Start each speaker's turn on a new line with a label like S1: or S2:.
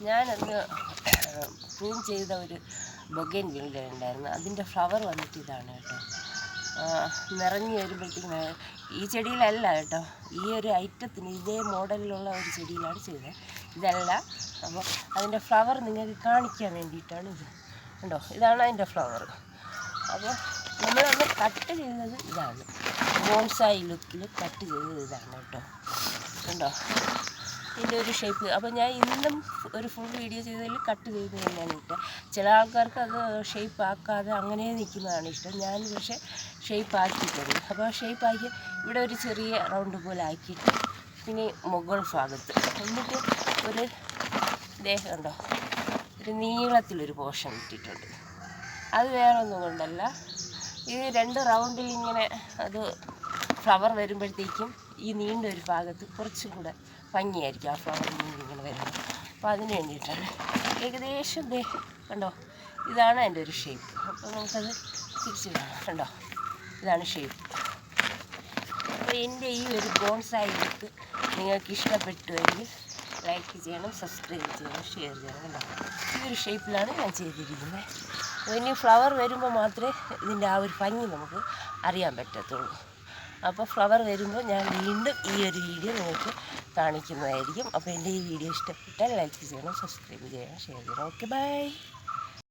S1: ഞാനന്ന് പ്രൂൺ ചെയ്ത ഒരു ബൊഗൈൻ വില്ല ഉണ്ടായിരുന്നു. അതിൻ്റെ ഫ്ലവർ വന്നിട്ട് ഇതാണ് കേട്ടോ. നിറഞ്ഞു വരുമ്പോഴത്തേക്കും ഈ ചെടിയിലല്ല കേട്ടോ, ഈ ഒരു ഐറ്റത്തിന് ഇതേ മോഡലിലുള്ള ഒരു ചെടിയിലാണ് ചെയ്തത്. ഇതല്ല. അപ്പോൾ അതിൻ്റെ ഫ്ലവർ നിങ്ങൾക്ക് കാണിക്കാൻ വേണ്ടിയിട്ടാണ് ഇത്. കണ്ടോ, ഇതാണ് അതിൻ്റെ ഫ്ലവർ. അപ്പോൾ നമ്മളന്ന് കട്ട് ചെയ്തത് ഇതാണ്, ബോൺസായി ലുക്കിൽ കട്ട് ചെയ്തത് ഇതാണ് കേട്ടോ. കണ്ടോ ഇതിൻ്റെ ഒരു ഷേപ്പ്. അപ്പോൾ ഞാൻ ഇന്നും ഒരു ഫുൾ വീഡിയോ ചെയ്തതിൽ കട്ട് ചെയ്ത് തന്നെയാണ് ഇഷ്ടം. ചില ആൾക്കാർക്ക് അത് ഷേപ്പ് ആക്കാതെ അങ്ങനെ നിൽക്കുന്നതാണ് ഇഷ്ടം. ഞാൻ പക്ഷേ ഷേപ്പ് ആക്കിയിട്ടുണ്ട്. അപ്പോൾ ഷേപ്പ് ആക്കി ഇവിടെ ഒരു ചെറിയ റൗണ്ട് പോലെ ആക്കിയിട്ട് പിന്നെ മുകൾ ഭാഗത്ത് എന്നിട്ട് ഒരു ദേഹം ഉണ്ടോ, ഒരു നീളത്തിലൊരു പോർഷൻ ഇട്ടിട്ടുണ്ട്. അത് വേറെ ഒന്നും കൊണ്ടല്ല, ഇത് 2 റൗണ്ടിൽ ഇങ്ങനെ അത് ഫ്ലവർ വരുമ്പോഴത്തേക്കും ഈ നീണ്ട ഒരു ഭാഗത്ത് കുറച്ചും കൂടെ ഭംഗിയായിരിക്കും ആ ഫ്ലവർ ഇങ്ങനെ വരുന്നത്. അപ്പോൾ അതിന് വേണ്ടിയിട്ടാണ്. ഏകദേശം കണ്ടോ, ഇതാണ് അതിൻ്റെ ഒരു ഷേപ്പ്. അപ്പോൾ നമുക്കത് തിരിച്ച് കാണാം. കണ്ടോ, ഇതാണ് ഷേപ്പ്. അപ്പോൾ എൻ്റെ ഈ ഒരു ബോൺസായി ലുക്ക് നിങ്ങൾക്ക് ഇഷ്ടപ്പെട്ടുവെങ്കിൽ ലൈക്ക് ചെയ്യണം, സബ്സ്ക്രൈബ് ചെയ്യണം, ഷെയർ ചെയ്യണം. കണ്ടോ, ഈ ഒരു ഷേപ്പിലാണ് ഞാൻ ചെയ്തിരിക്കുന്നത്. അപ്പോൾ ഇനി ഫ്ലവർ വരുമ്പോൾ മാത്രമേ ഇതിൻ്റെ ആ ഒരു ഭംഗി നമുക്ക് അറിയാൻ പറ്റത്തുള്ളൂ. അപ്പോൾ ഫ്ലവർ വരുമ്പോൾ ഞാൻ വീണ്ടും ഈ ഒരു വീഡിയോ നിങ്ങൾക്ക് കാണിക്കുന്നതായിരിക്കും. അപ്പോൾ എൻ്റെ ഈ വീഡിയോ ഇഷ്ടപ്പെട്ടാൽ ലൈക്ക് ചെയ്യണം, സബ്സ്ക്രൈബ് ചെയ്യണം, ഷെയർ ചെയ്യണം. Okay, by.